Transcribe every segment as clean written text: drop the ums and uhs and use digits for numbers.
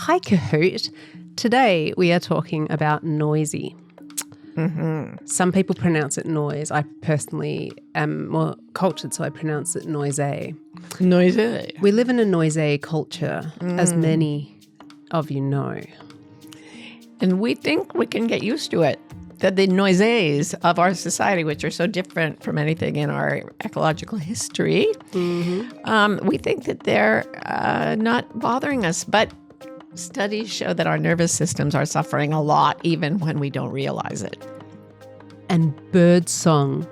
Hi, Kahoot. Today we are talking about noisy. Mm-hmm. Some people pronounce it noise. I personally am more cultured, so I pronounce it noisy. Noisy. We live in a noisy culture, as many of you know. And we think we can get used to it. That the noises of our society, which are so different from anything in our ecological history, we think that they're not bothering us. But studies show that our nervous systems are suffering a lot, even when we don't realize it. And Birdsong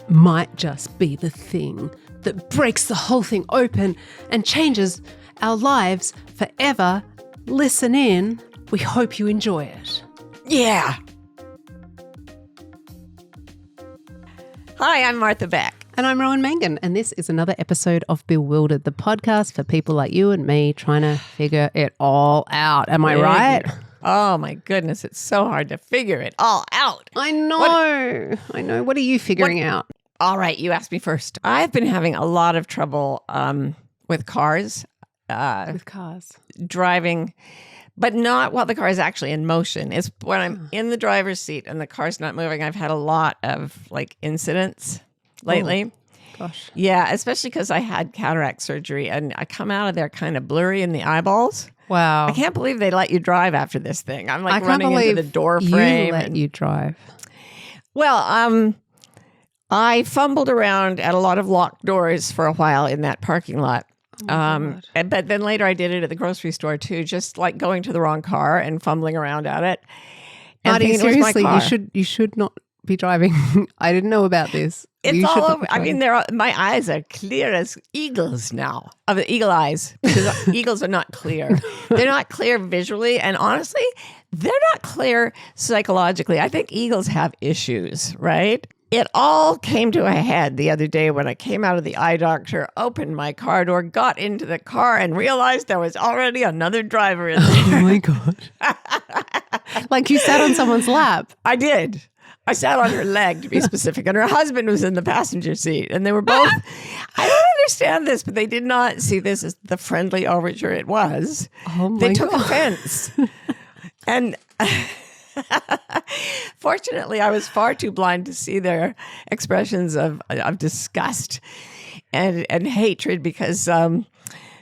might just be the thing that breaks the whole thing open and changes our lives forever. Listen in. We hope you enjoy it. Yeah. Hi, I'm Martha Beck. And I'm Rowan Mangan, and this is another episode of Bewildered, the podcast for people like you and me trying to figure it all out. Am I right? Oh, my goodness. It's so hard to figure it all out. I know. What are you figuring out? All right, you asked me first. I've been having a lot of trouble with cars. Driving, but not while the car is actually in motion. It's when I'm in the driver's seat and the car's not moving. I've had a lot of incidents lately. Oh, gosh. Yeah, especially because I had cataract surgery and I come out of there kind of blurry in the eyeballs. Wow. I can't believe they let you drive after this thing. I'm running into the door frame. You let you drive. Well, I fumbled around at a lot of locked doors for a while in that parking lot. But then later I did it at the grocery store too, just like going to the wrong car and fumbling around at it. Marty, seriously, you should not be driving. I didn't know about this. It's all over. I mean, my eyes are clear as eagles now, of the eagle eyes, because eagles are not clear. They're not clear visually, and honestly, they're not clear psychologically. I think eagles have issues, right? It all came to a head the other day when I came out of the eye doctor, opened my car door, got into the car, and realized there was already another driver in there. Oh, my God. Like you sat on someone's lap. I did. I sat on her leg, to be specific, and her husband was in the passenger seat. And they were both, I don't understand this, but they did not see this as the friendly overture it was. Oh, my God. They took offense. And fortunately, I was far too blind to see their expressions of disgust and hatred, because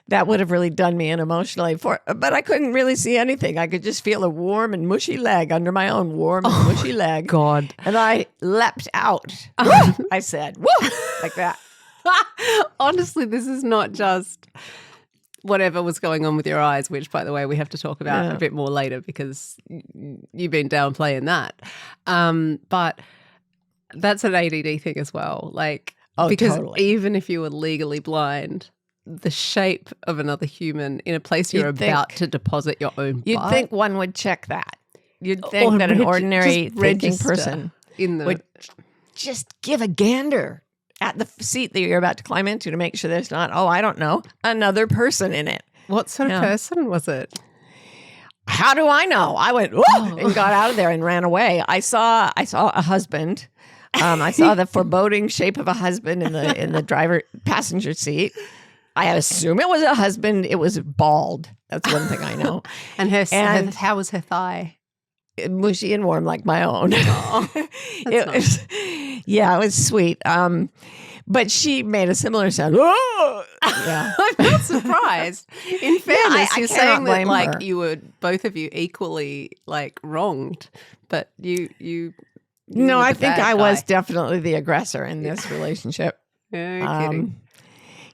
that would have really done me in emotionally. But I couldn't really see anything. I could just feel a warm and mushy leg under my own warm and mushy leg. God. And I leapt out. I said, woo, like that. Honestly, this is not just whatever was going on with your eyes, which, by the way, we have to talk about a bit more later because you've been downplaying that. But that's an ADD thing as well. Because totally. Even if you were legally blind, the shape of another human in a place you're about to deposit your own butt. You'd think one would check that. You'd think that an ordinary thinking person would just give a gander at the seat that you're about to climb into to make sure there's not, I don't know, another person in it. What sort of person was it? How do I know? I went, whoa, and got out of there and ran away. I saw a husband. I saw the foreboding shape of a husband in the passenger seat. I assume it was a husband. It was bald. That's one thing I know. And how was her thigh? Mushy and warm like my own. It was sweet. But she made a similar sound. Oh! Yeah. I'm not surprised. In fairness, I you're saying that her. you were both of you equally wronged, but you. No, I think I was definitely the aggressor in this relationship. Yeah, kidding.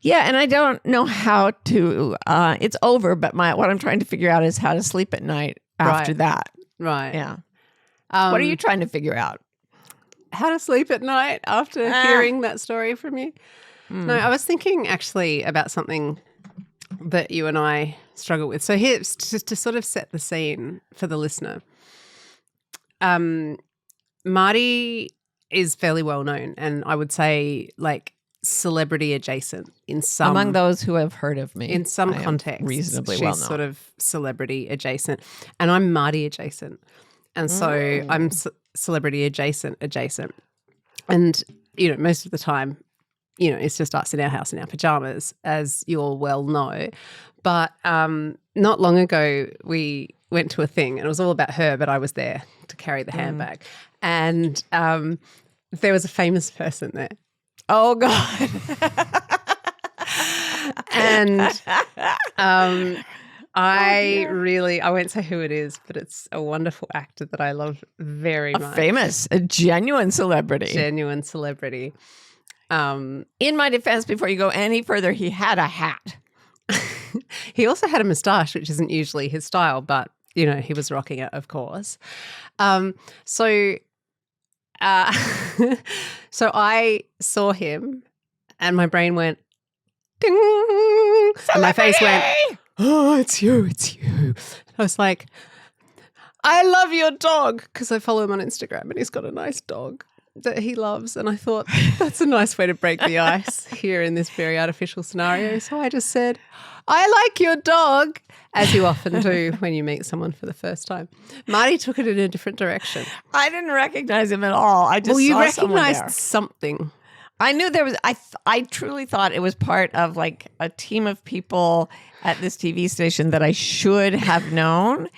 Yeah, and I don't know how to. It's over, but what I'm trying to figure out is how to sleep at night after that. Right. Yeah. What are you trying to figure out? How to sleep at night after hearing that story from you? No, I was thinking actually about something that you and I struggle with. So here's just to sort of set the scene for the listener. Marty is fairly well known, and I would say celebrity adjacent in some among those who have heard of me in some context. Reasonably she's well known. Sort of celebrity adjacent, and I'm Marty adjacent, and so I'm celebrity adjacent, and most of the time it's just us in our house in our pajamas, as you all well know. But not long ago, we went to a thing, and it was all about her, but I was there to carry the handbag. And there was a famous person there. Oh, God. And I won't say who it is, but it's a wonderful actor that I love very much. A genuine celebrity. Genuine celebrity. In my defense, before you go any further, he had a hat. He also had a moustache, which isn't usually his style, but, he was rocking it, of course. So I saw him and my brain went, ding, and my face went, oh, it's you. I was like, I love your dog, because I follow him on Instagram and he's got a nice dog that he loves. And I thought, that's a nice way to break the ice here in this very artificial scenario. So I just said, I like your dog, as you often do when you meet someone for the first time. Marty took it in a different direction. I didn't recognize him at all. I just you saw recognized something. I knew there was. I truly thought it was part of like a team of people at this TV station that I should have known.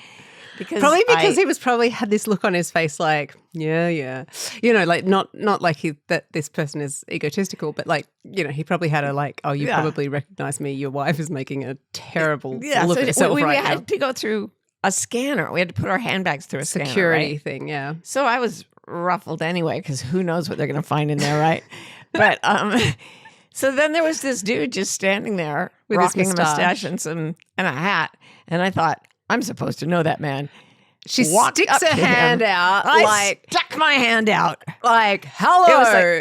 Because he was probably had this look on his face like, yeah. Like not like that this person is egotistical, but like, he probably had a like, oh, you probably recognize me. Your wife is making a terrible look at herself right now. We had to go through a scanner. We had to put our handbags through a security thing, yeah. So I was ruffled anyway, because who knows what they're going to find in there, right? But so then there was this dude just standing there with rocking a mustache and a hat, and I thought, I'm supposed to know that man. She sticks her hand out. I stuck my hand out. Like, hello. It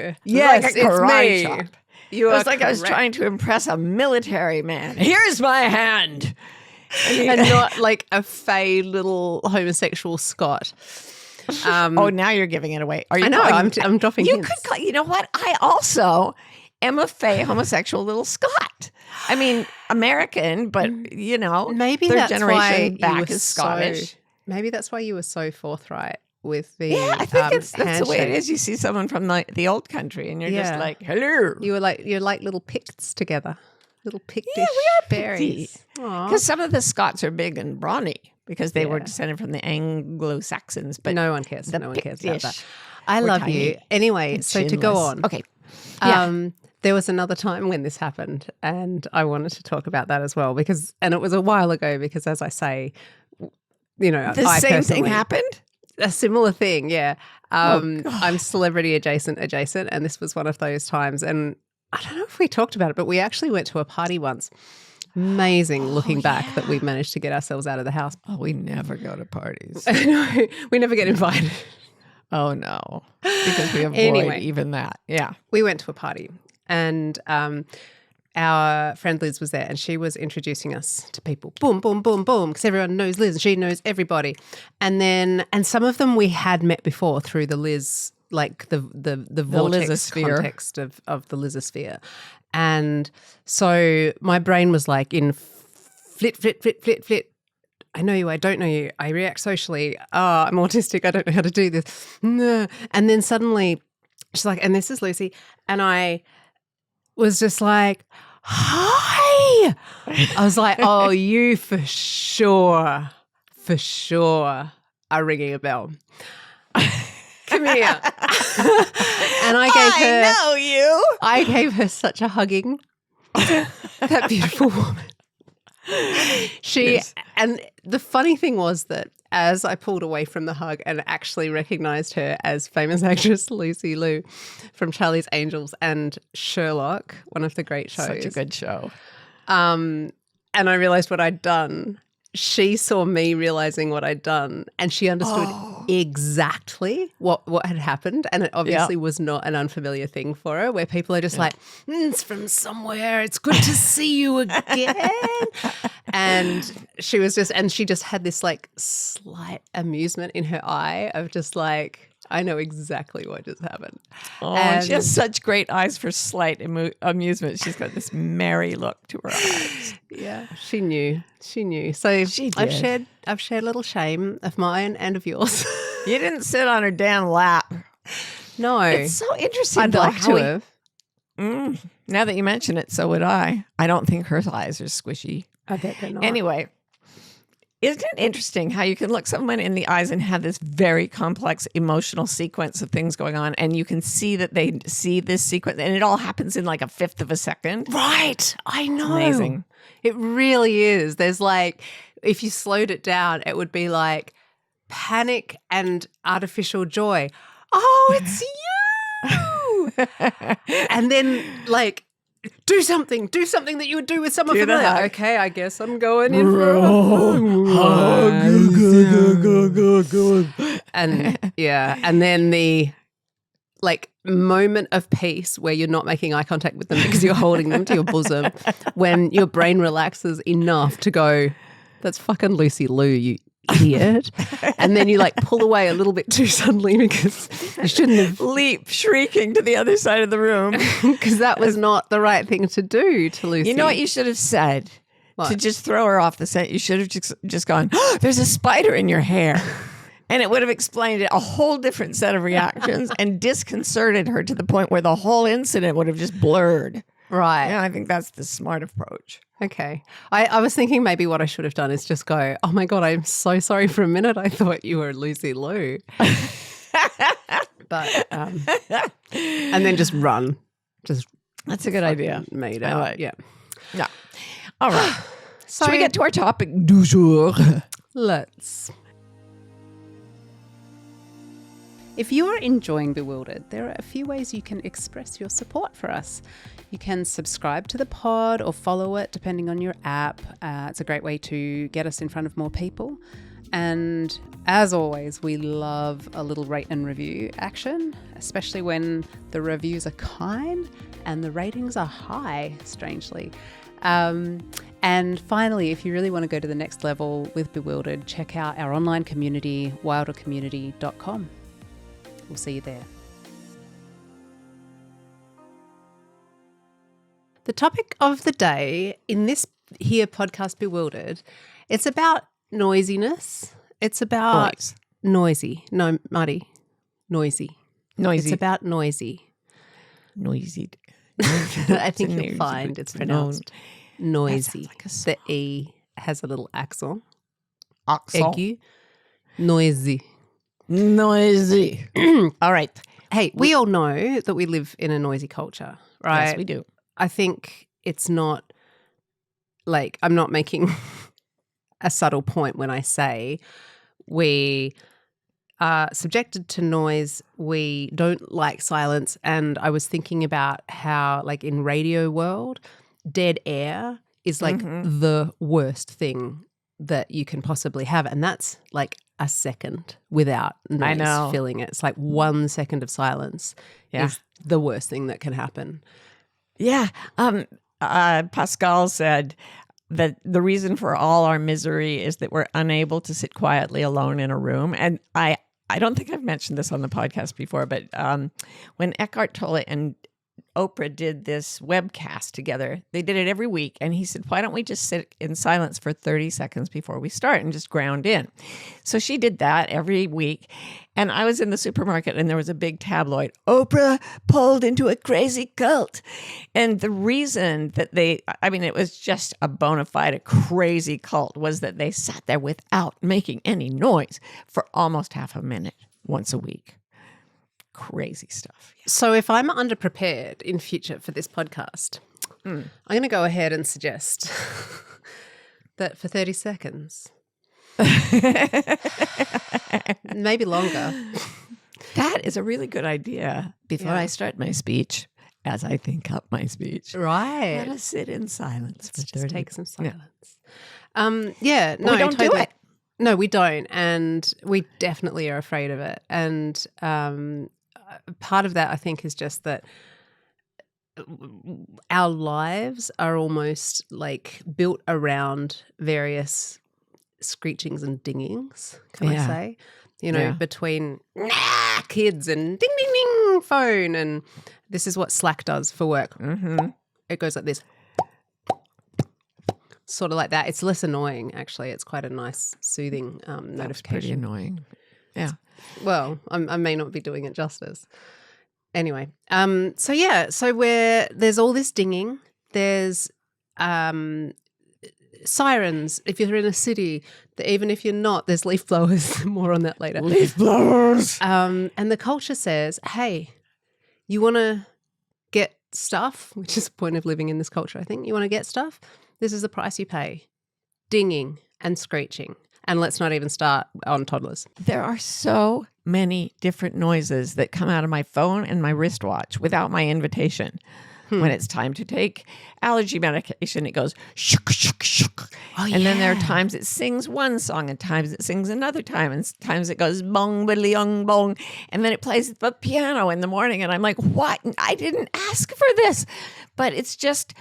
was yes, like a karate it's me. Chop. It was like I was trying to impress a military man. Here's my hand. And not like a fey little homosexual Scot. Oh, now you're giving it away. Are you? I know. I'm dropping hints. You know what? I also am a fey homosexual little Scot. I mean, American, but maybe third that's generation why back is Scottish. Maybe that's why you were so forthright with the I think that's the way it is. You see someone from the old country, and you're just like, hello. You're like little Picts together, little Pictish fairies. Because some of the Scots are big and brawny because they were descended from the Anglo-Saxons, but no one cares. No one cares about that. I love you. Anyway, so to go on. Okay. There was another time when this happened, and I wanted to talk about that as well and it was a while ago because, as I say, the same thing happened? A similar thing, yeah. I'm celebrity adjacent, and this was one of those times. And I don't know if we talked about it, but we actually went to a party once. Amazing looking back that we managed to get ourselves out of the house. Oh, we never go to parties. No, we never get invited. Oh, no. Because we avoid even that. Yeah. We went to a party, and our friend Liz was there, and she was introducing us to people. Boom, boom, boom, boom, because everyone knows Liz and she knows everybody. And some of them we had met before through the Liz, like the vortex context of the Lizosphere. And so my brain was like in flit. I know you, I don't know you. I react socially. Oh, I'm autistic. I don't know how to do this. And then suddenly she's like, and this is Lucy. And I was just like, hi. I was like, oh, you for sure are ringing a bell. Come here. And I gave her such a hugging. That beautiful woman. And the funny thing was that as I pulled away from the hug and actually recognized her as famous actress Lucy Liu from Charlie's Angels and Sherlock, one of the great shows. Such a good show. And I realized what I'd done. She saw me realizing what I'd done, and she understood exactly what had happened. And it obviously was not an unfamiliar thing for her, where people are just like, it's from somewhere. It's good to see you again. And she just had this like slight amusement in her eye of just like, I know exactly what just happened. Oh, and she has such great eyes for slight amusement. She's got this merry look to her eyes. Yeah, she knew. So she did. I've shared a little shame of mine and of yours. You didn't sit on her damn lap. No. It's so interesting. I'd like to have. Now that you mention it, so would I. I don't think her eyes are squishy. I bet they're not. Anyway, isn't it interesting how you can look someone in the eyes and have this very complex emotional sequence of things going on, and you can see that they see this sequence, and it all happens in like a fifth of a second? Right. I know. It's amazing. It really is. There's like, if you slowed it down, it would be like panic and artificial joy. Oh, it's you. And then like, do something that you would do with someone familiar. Okay, I guess I'm going in for a hug. And yeah, and then the like moment of peace where you're not making eye contact with them because you're holding them to your bosom, when your brain relaxes enough to go, that's fucking Lucy Liu, you idiot. And then you like pull away a little bit too suddenly because you shouldn't have leap shrieking to the other side of the room because that was not the right thing to do to Lucy. You know what you should have said? What? To just throw her off the scent, you should have just gone, oh, there's a spider in your hair. And it would have explained a whole different set of reactions and disconcerted her to the point where the whole incident would have just blurred. Right. Yeah, I think that's the smart approach. Okay. I was thinking maybe what I should have done is just go, oh my God, I'm so sorry for a minute. I thought you were Lucy Liu. But, and then just run. That's a good idea. Made out. Like. Yeah. Yeah. All right. So, should we get to our topic du jour? Let's. If you are enjoying Bewildered, there are a few ways you can express your support for us. You can subscribe to the pod or follow it depending on your app. It's a great way to get us in front of more people. And as always, we love a little rate and review action, especially when the reviews are kind and the ratings are high, strangely. And finally, if you really want to go to the next level with Bewildered, check out our online community, wildercommunity.com. We'll see you there. The topic of the day in this here podcast, Bewildered, it's about noisiness. It's about noisy. No, Marty. Noisy. It's about noisy. Noisy. I think you'll find it's pronounced noisy. Like the E has a little accent. Accent. Noisy. All right. Hey, we all know that we live in a noisy culture, right? Yes, we do. I think it's not like, I'm not making a subtle point when I say we are subjected to noise. We don't like silence. And I was thinking about how, like, in radio world, dead air is like the worst thing that you can possibly have. And that's like a second without noise filling it. It's like 1 second of silence is the worst thing that can happen. Yeah. Pascal said that the reason for all our misery is that we're unable to sit quietly alone in a room. And I don't think I've mentioned this on the podcast before, but when Eckhart Tolle and Oprah did this webcast together, they did it every week. And he said, why don't we just sit in silence for 30 seconds before we start and just ground in? So she did that every week. And I was in the supermarket and there was a big tabloid, Oprah pulled into a crazy cult. And the reason that it was just a bona fide, a crazy cult, was that they sat there without making any noise for almost half a minute once a week. Crazy stuff. Yeah. So if I'm underprepared in future for this podcast, I'm going to go ahead and suggest that for 30 seconds, maybe longer. That is a really good idea. Before I start my speech, as I think up my speech. Right. Let us sit in silence. Let's just take some silence. Yeah. No, we don't totally. do it. No, we don't. And we definitely are afraid of it. And part of that, I think, is just that our lives are almost like built around various screechings and dingings, can I say? You know, between kids and ding, ding, ding, phone. And this is what Slack does for work. It goes like this. Sort of like that. It's less annoying, actually. It's quite a nice, soothing notification. That's pretty annoying. Yeah. Well, I may not be doing it justice. Anyway, so where there's all this dinging, there's sirens. If you're in a city, even if you're not, there's leaf blowers. More on that later. Leaf blowers. And the culture says, hey, you want to get stuff, which is the point of living in this culture, I think. You want to get stuff? This is the price you pay. Dinging and screeching. And let's not even start on toddlers. There are so many different noises that come out of my phone and my wristwatch without my invitation. When it's time to take allergy medication, it goes shook, shook, shook. Oh, and then there are times it sings one song and times it sings another time. And times it goes bong, biddly, yong, bong. And then it plays the piano in the morning. And I'm like, what? I didn't ask for this. But it's just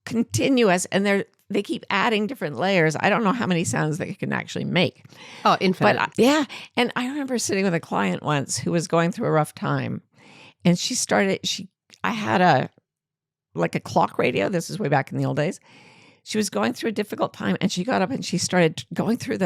continuous. And they keep adding different layers. I don't know how many sounds they can actually make. Oh, infinite. But yeah. And I remember sitting with a client once who was going through a rough time. And I had a clock radio. This is way back in the old days. She was going through a difficult time and she got up and she started going through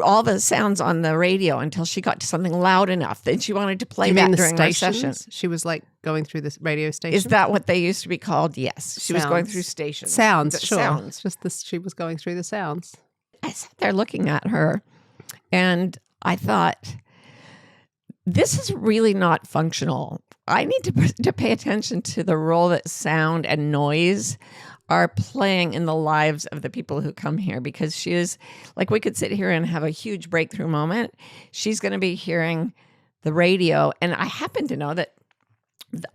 all the sounds on the radio until she got to something loud enough that she wanted to play that during her session. She was like going through this radio station. Is that what they used to be called? Yes. She was going through stations. Sounds, sure. Sounds. She was going through the sounds. I sat there looking at her and I thought, this is really not functional. I need to pay attention to the role that sound and noise are playing in the lives of the people who come here, because she is like, we could sit here and have a huge breakthrough moment. She's going to be hearing the radio. And I happen to know that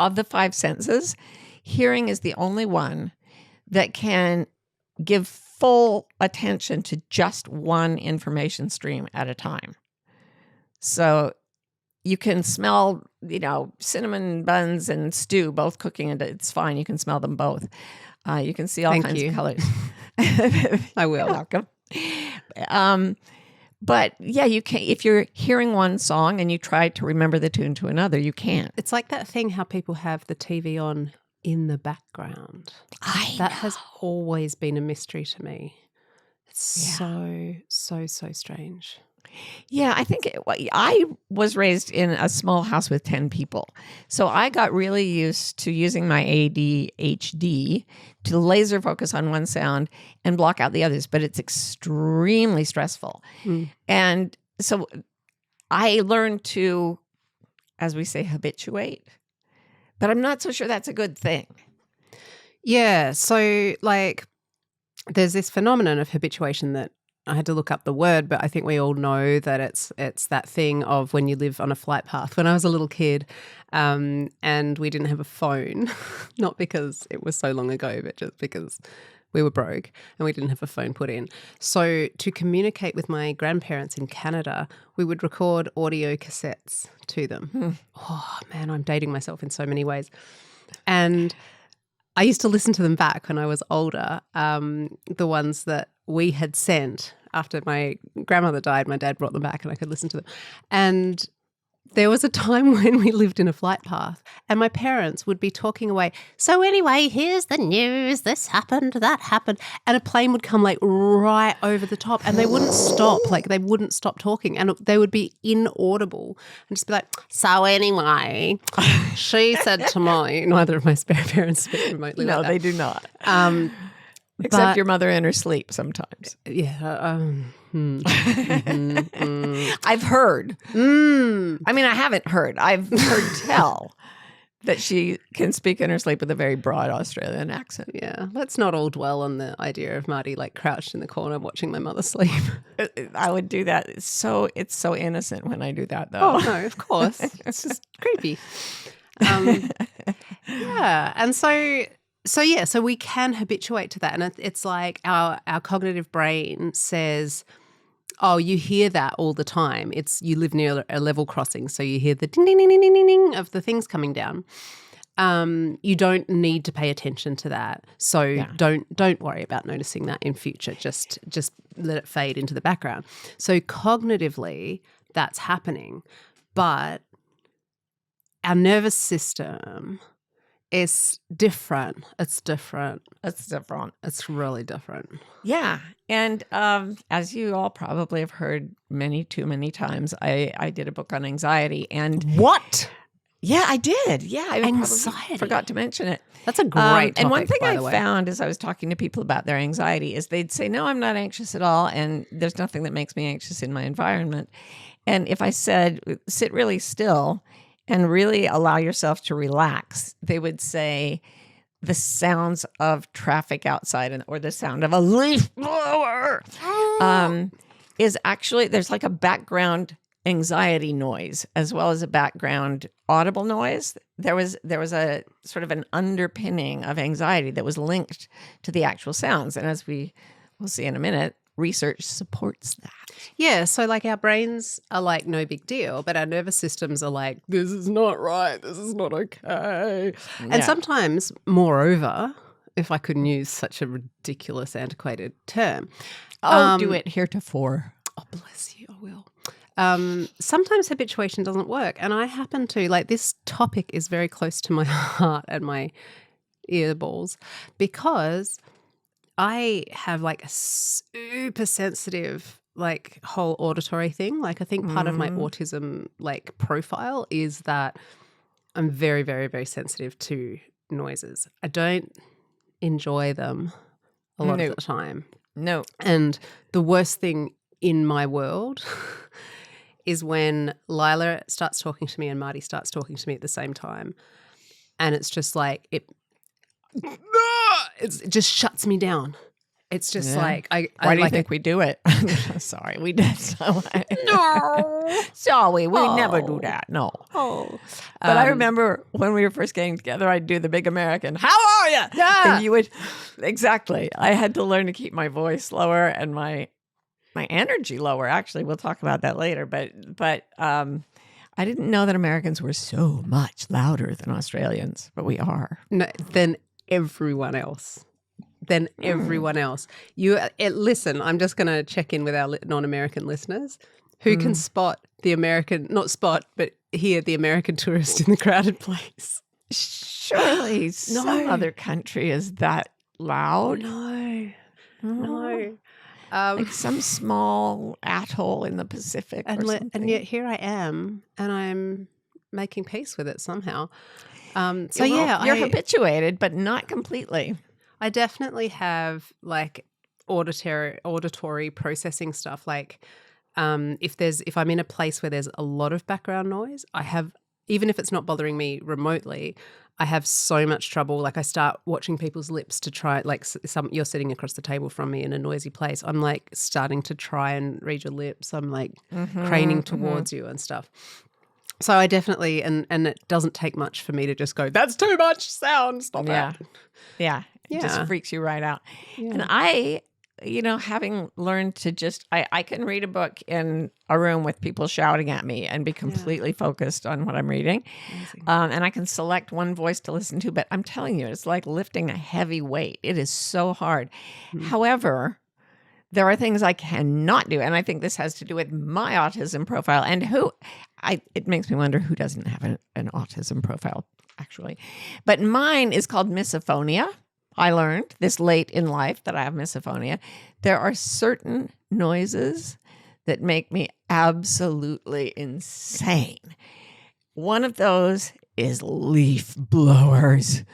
of the 5 senses, hearing is the only one that can give full attention to just one information stream at a time. So you can smell, cinnamon buns and stew both cooking, and it's fine. You can smell them both. You can see all kinds of colors. I will. You're welcome. But yeah, you can. If you're hearing one song and you try to remember the tune to another, you can't. It's like that thing how people have the TV on in the background. That has always been a mystery to me. It's so strange. Yeah, I think I was raised in a small house with 10 people. So I got really used to using my ADHD to laser focus on one sound and block out the others, but it's extremely stressful. And so I learned to, as we say, habituate, but I'm not so sure that's a good thing. Yeah, so there's this phenomenon of habituation that I had to look up the word, but I think we all know that it's that thing of when you live on a flight path. When I was a little kid and we didn't have a phone, not because it was so long ago, but just because we were broke and we didn't have a phone put in. So to communicate with my grandparents in Canada, we would record audio cassettes to them. Oh, man, I'm dating myself in so many ways. And I used to listen to them back when I was older, the ones that we had sent after my grandmother died. My dad brought them back and I could listen to them. And there was a time when we lived in a flight path and my parents would be talking away. So anyway, here's the news. This happened, that happened. And a plane would come right over the top and they wouldn't stop. They wouldn't stop talking and they would be inaudible and just be like, so anyway, she said to me, neither of my spare parents speak remotely. No, like that. They do not. Except your mother in her sleep sometimes. Yeah. I've heard. I mean, I haven't heard. I've heard tell that she can speak in her sleep with a very broad Australian accent. Yeah. Let's not all dwell on the idea of Marty crouched in the corner watching my mother sleep. I would do that. It's so innocent when I do that, though. Oh, no, of course. It's just creepy. Yeah. And so we can habituate to that. And it's like our cognitive brain says, oh, you hear that all the time. You live near a level crossing, so you hear the ding, ding, ding, ding, ding, ding of the things coming down. You don't need to pay attention to that. So don't worry about noticing that in future. Just let it fade into the background. So cognitively, that's happening. But our nervous system is different. It's different. It's really different. Yeah. And as you all probably have heard too many times, I did a book on anxiety. And what? Yeah, I did. Yeah, I Anxiety. forgot to mention it. That's a great topic, and one thing by I the way. found as I was talking to people about their anxiety is they'd say, no, I'm not anxious at all. And there's nothing that makes me anxious in my environment. And if I said, sit really still and really allow yourself to relax, they would say the sounds of traffic outside or the sound of a leaf blower is actually, there's like a background anxiety noise as well as a background audible noise. There was a sort of an underpinning of anxiety that was linked to the actual sounds. And as we'll see in a minute, research supports that. Yeah, so like our brains are like no big deal, but our nervous systems are like, this is not right, this is not okay. Yeah. And sometimes, moreover, if I couldn't use such a ridiculous, antiquated term. Do it heretofore. Oh, bless you, I will. Sometimes habituation doesn't work. And I happen to, like, this topic is very close to my heart and my ear balls because I have like a super sensitive, like, whole auditory thing. Like, I think part of my autism, like, profile is that I'm very, very, very sensitive to noises. I don't enjoy them a lot of the time. No. And the worst thing in my world is when Lila starts talking to me and Marty starts talking to me at the same time. And it's just like, it just shuts me down. It's just like, Why do you think we do it? Sorry, we did. No. Sorry, we never do that. No. Oh. But I remember when we were first getting together, I'd do the big American, how are you? Yeah. And you would, exactly. I had to learn to keep my voice lower and my energy lower. Actually, we'll talk about that later. But I didn't know that Americans were so much louder than Australians, but we are. No, than everyone else. Listen, I'm just going to check in with our non-American listeners who can spot the American, not spot, but hear the American tourist in the crowded place. Surely some other country is that loud. No. Like some small atoll in the Pacific or something. And yet here I am, and I'm making peace with it somehow. You're habituated, but not completely. I definitely have like auditory processing stuff. Like if I'm in a place where there's a lot of background noise, I have, even if it's not bothering me remotely, I have so much trouble. Like I start watching people's lips to try, like you're sitting across the table from me in a noisy place. I'm like starting to try and read your lips. I'm like craning towards you and stuff. So I definitely, and it doesn't take much for me to just go, that's too much sound. Stop that. Yeah. It just freaks you right out. Yeah. And I, having learned to just, I can read a book in a room with people shouting at me and be completely focused on what I'm reading. And I can select one voice to listen to, but I'm telling you, it's like lifting a heavy weight. It is so hard. However, there are things I cannot do. And I think this has to do with my autism profile and it makes me wonder who doesn't have an autism profile, actually. But mine is called misophonia. I learned this late in life that I have misophonia. There are certain noises that make me absolutely insane. One of those is leaf blowers.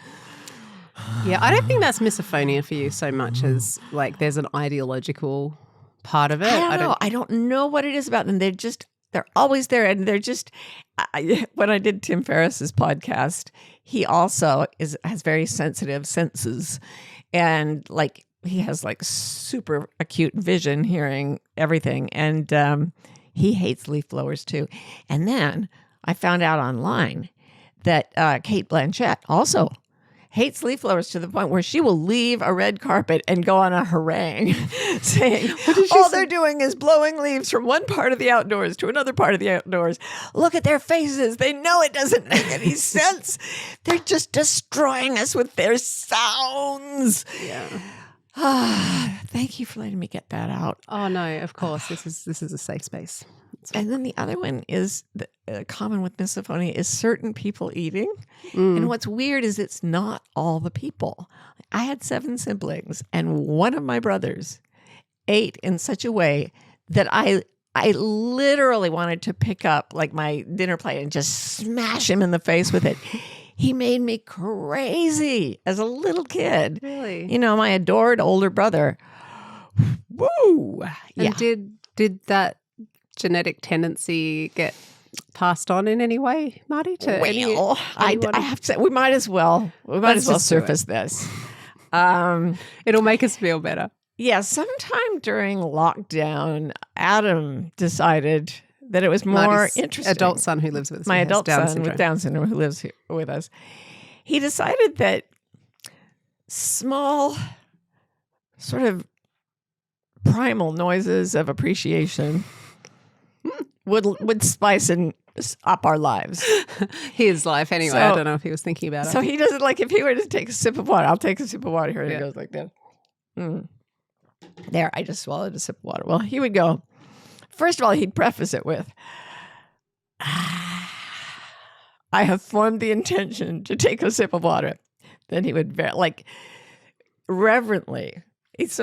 Yeah, I don't think that's misophonia for you so much as like there's an ideological part of it. I don't know. I don't know what it is about them. They're always there, and they're just. When I did Tim Ferriss's podcast, he also has very sensitive senses, and like he has like super acute vision, hearing everything, and he hates leaf blowers too. And then I found out online that Cate Blanchett also hates leaf blowers to the point where she will leave a red carpet and go on a harangue saying, all they're doing is blowing leaves from one part of the outdoors to another part of the outdoors. Look at their faces. They know it doesn't make any sense. They're just destroying us with their sounds. Yeah. Thank you for letting me get that out. Oh, no, of course. This is a safe space. And then the other one is common with misophonia is certain people eating. And what's weird is it's not all the people. I had 7 siblings, and one of my brothers ate in such a way that I I literally wanted to pick up like my dinner plate and just smash him in the face with it. He made me crazy as a little kid. Really? You know, my adored older brother. Woo! And did that genetic tendency get passed on in any way, Marty? I have to say, we might as well surface this. It'll make us feel better. Yeah, sometime during lockdown, Adam decided that it was more Marty's interesting. Adult son who lives with us. My adult son with Down syndrome who lives here with us. He decided that small, sort of primal noises of appreciation would spice up our lives. His life, anyway. I don't know if he was thinking about it. So he doesn't like, if he were to take a sip of water, I'll take a sip of water here. And He goes like this. There, I just swallowed a sip of water. Well, he would go, first of all, he'd preface it with, I have formed the intention to take a sip of water. Then he would, reverently, it's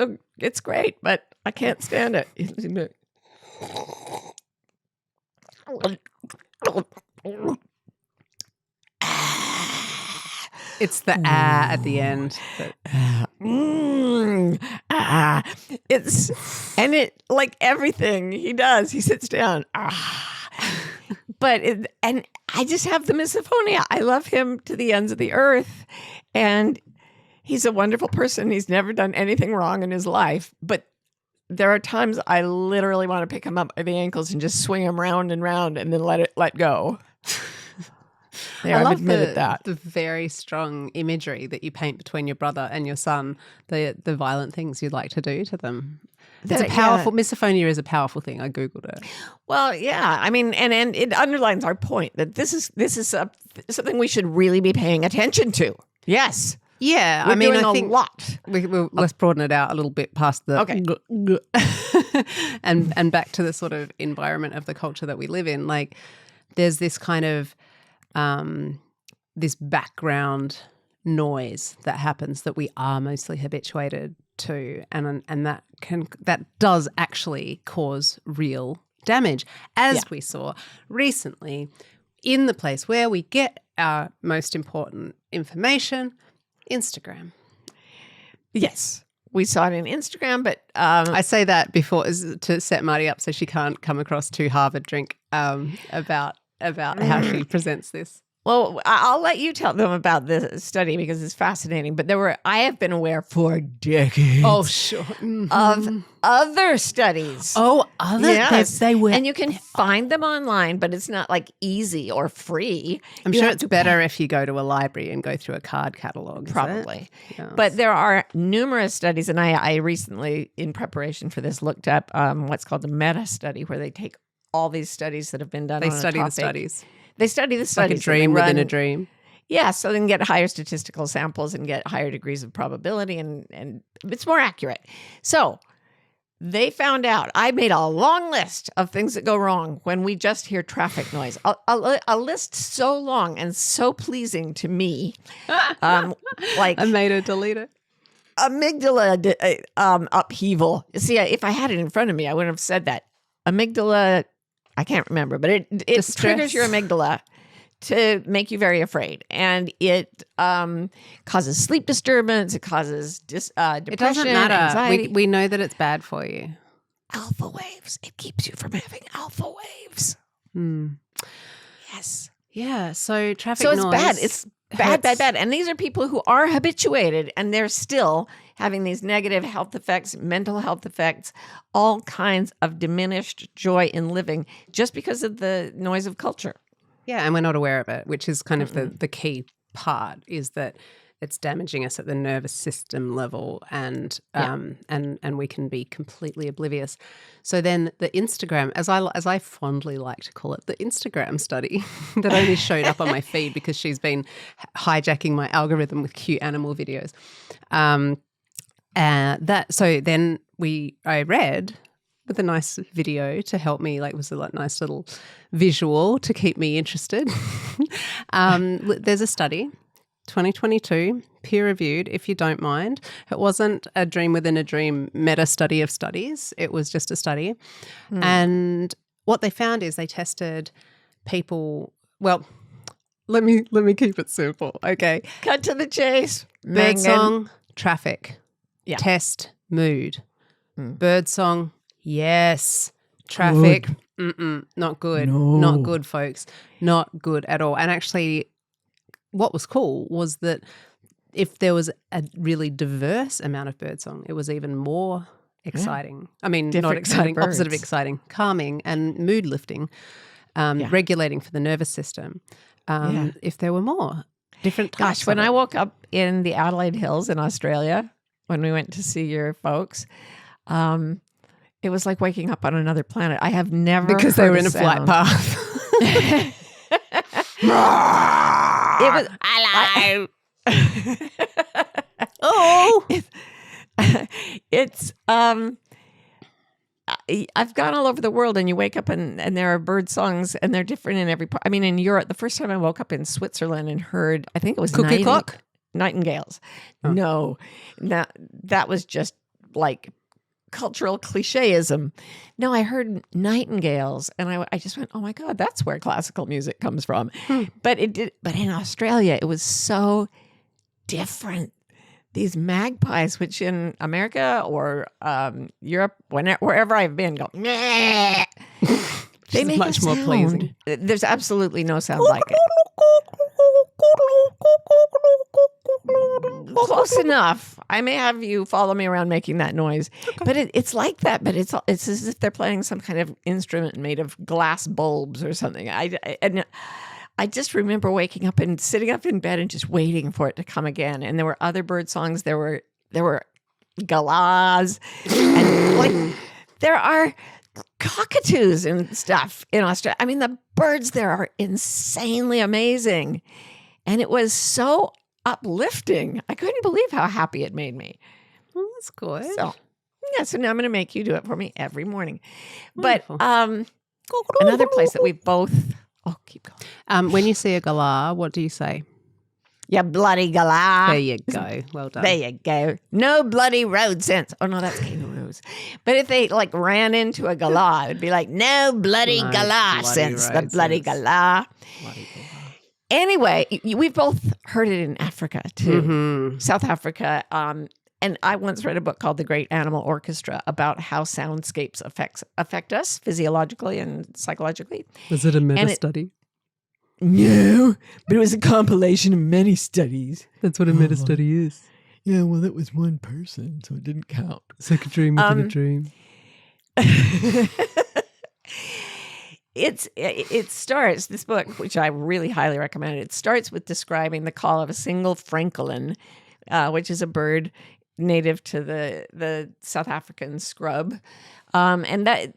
great, but I can't stand it. It's the at the end. It's like everything he does, he sits down. And I just have the misophonia. I love him to the ends of the earth, and he's a wonderful person. He's never done anything wrong in his life, but there are times I literally want to pick him up by the ankles and just swing him round and round and then let go. I love the very strong imagery that you paint between your brother and your son, the violent things you'd like to do to them. It's a powerful, misophonia is a powerful thing. I Googled it. Well, yeah. I mean, and it underlines our point that this is something we should really be paying attention to. Yes. Yeah. I think a lot. Let's broaden it out a little bit past the and back to the sort of environment of the culture that we live in. Like, there's this kind of this background noise that happens that we are mostly habituated to, and that does actually cause real damage, as we saw recently in the place where we get our most important information, Instagram. Yes. We saw it in Instagram, but I say that before to set Marty up so she can't come across too Harvard drink about how she presents this. Well, I'll let you tell them about this study because it's fascinating. But I have been aware for decades. Oh, sure. Of other studies. Oh, other? Yes. They were. And you can find them online, but it's not like easy or free. I'm sure it's better if you go to a library and go through a card catalog. Probably. Yes. But there are numerous studies, and I recently, in preparation for this, looked up what's called the meta study, where they take all these studies that have been done on a topic. They study the studies. They study the studies. Like a dream within a dream. Yeah, so they can get higher statistical samples and get higher degrees of probability, and it's more accurate. So they found out, I made a long list of things that go wrong when we just hear traffic noise. A list so long and so pleasing to me. Like I made her delete it. Amygdala upheaval. See, if I had it in front of me, I wouldn't have said that. Amygdala, I can't remember, but it triggers your amygdala to make you very afraid. And it causes sleep disturbance. It causes depression, it doesn't matter. anxiety. We know that it's bad for you. Alpha waves. It keeps you from having alpha waves. Yes. Yeah, so traffic noise. So it's bad. It's bad. And these are people who are habituated, and they're still having these negative health effects, mental health effects, all kinds of diminished joy in living just because of the noise of culture. Yeah, and we're not aware of it, which is kind of the key part, is that it's damaging us at the nervous system level, and we can be completely oblivious. So then the Instagram, as I fondly like to call it, the Instagram study that only showed up on my feed because she's been hijacking my algorithm with cute animal videos. So then I read with a nice video to help me, like it was a nice little visual to keep me interested. There's a study, 2022, peer-reviewed, if you don't mind. It wasn't a dream within a dream meta-study of studies. It was just a study. And what they found is they tested people, well, let me keep it simple, okay? Cut to the chase. Birdsong, traffic. Yeah. Test, mood. Birdsong, yes. Traffic, not good. No. Not good, folks. Not good at all. And actually, what was cool was that if there was a really diverse amount of birdsong, it was even more exciting. I mean, Different not exciting, kind of opposite of birds. exciting, calming and mood lifting, regulating for the nervous system. If there were more different types. Gosh, when I woke up in the Adelaide Hills in Australia, when we went to see your folks, it was like waking up on another planet. I have never because they heard were in a flight sound. path. It was hello. Oh, it's I've gone all over the world, and you wake up and there are bird songs, and they're different in every part. I mean, in Europe, the first time I woke up in Switzerland and heard, I think it was cuckoo clock. nightingales. No, that was just like cultural clicheism. No, I heard nightingales, and I just went, oh my God, that's where classical music comes from. But in Australia, it was so different. These magpies, which in America or Europe, wherever I've been, go, meh. They make much a more sound. pleasing. There's absolutely no sound like it. Close enough. I may have you follow me around making that noise, but it's like that. But it's as if they're playing some kind of instrument made of glass bulbs or something. I just remember waking up and sitting up in bed and just waiting for it to come again. And there were other bird songs. There were galahs, and like there are cockatoos and stuff in Australia. I mean, the birds there are insanely amazing, and it was so uplifting. I couldn't believe how happy it made me. Well, that's good. So now I'm going to make you do it for me every morning. Wonderful. But another place that we both. Oh, keep going. When you see a galah, what do you say? You bloody galah. There you go. Well done. There you go. No bloody road sense. Oh, no, that's kangaroos. But if they like ran into a galah, it would be like, no bloody No galah bloody sense. The road bloody sense. galah. Bloody galah. Anyway, we've both heard it in Africa too. Mm-hmm. South Africa. And I once read a book called The Great Animal Orchestra about how soundscapes affect us physiologically and psychologically. Was it a meta And it- study? No, but it was a compilation of many studies. That's what a meta study is. Yeah, well, that was one person, so it didn't count. It's like a dream within a dream. It starts, this book, which I really highly recommend, it starts with describing the call of a single francolin, which is a bird native to the South African scrub. And that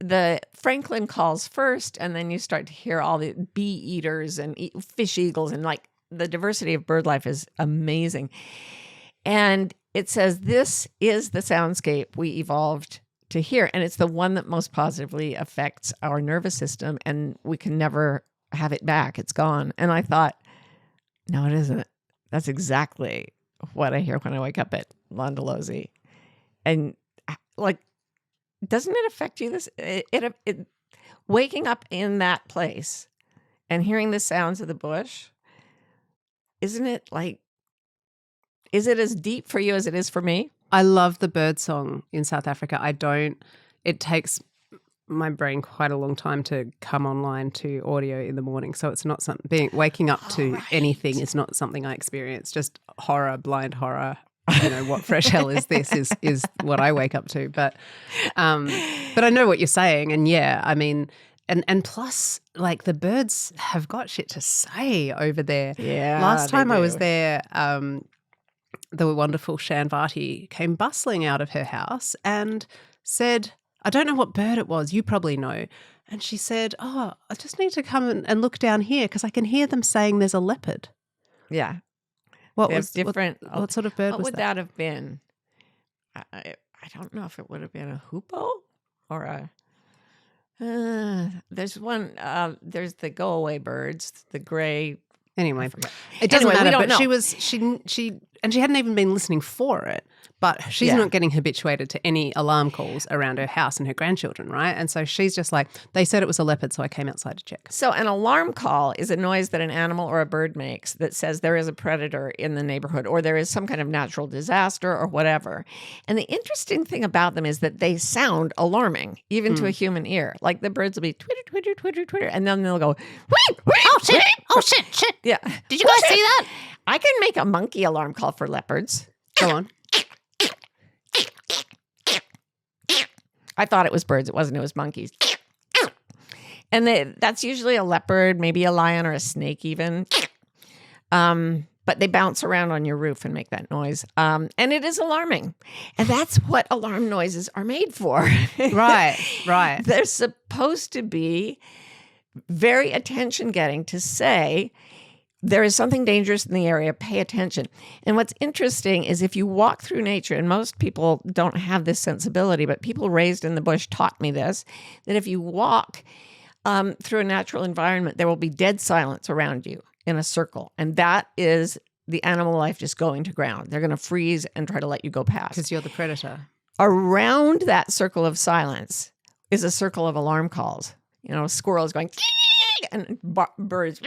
the francolin calls first, and then you start to hear all the bee eaters and fish eagles, and like the diversity of bird life is amazing. And it says this is the soundscape we evolved to hear, and it's the one that most positively affects our nervous system, and we can never have it back. It's gone. And I thought, no, it isn't. That's exactly what I hear when I wake up at Londolozi. And like, doesn't it affect you? It waking up in that place and hearing the sounds of the bush, isn't it like, is it as deep for you as it is for me? I love the bird song in South Africa. It takes my brain quite a long time to come online to audio in the morning. So it's not something, waking up to anything is not something I experience. Just horror, blind horror. What fresh hell is this is what I wake up to. But I know what you're saying. And yeah, I mean, and plus, like, the birds have got shit to say over there. Yeah. Last time they I was do. there, the wonderful Shanvati came bustling out of her house and said, I don't know what bird it was, you probably know. And she said, oh, I just need to come and look down here because I can hear them saying there's a leopard. Yeah. What They have was different? What sort of bird What was would that? that have been? I don't know if it would have been a hoopoe or a. There's one. There's the go away birds, the gray Anyway, it doesn't Anyway, we matter. don't But know. she hadn't even been listening for it. But she's not getting habituated to any alarm calls around her house and her grandchildren, right? And so she's just like, they said it was a leopard, so I came outside to check. So an alarm call is a noise that an animal or a bird makes that says there is a predator in the neighborhood or there is some kind of natural disaster or whatever. And the interesting thing about them is that they sound alarming, even to a human ear. Like the birds will be twitter, twitter, twitter, twitter, and then they'll go, "Weep, weep, Oh, shit. weep." Oh, shit. Yeah. Did you guys see that? I can make a monkey alarm call for leopards. Go on. I thought it was birds. It wasn't. It was monkeys. And that's usually a leopard, maybe a lion or a snake even. But they bounce around on your roof and make that noise. And it is alarming. And that's what alarm noises are made for. Right. They're supposed to be very attention-getting to say, there is something dangerous in the area, pay attention. And what's interesting is if you walk through nature, and most people don't have this sensibility, but people raised in the bush taught me this, that if you walk through a natural environment, there will be dead silence around you in a circle. And that is the animal life just going to ground. They're going to freeze and try to let you go past. Because you're the predator. Around that circle of silence is a circle of alarm calls. You know, squirrels going, and birds,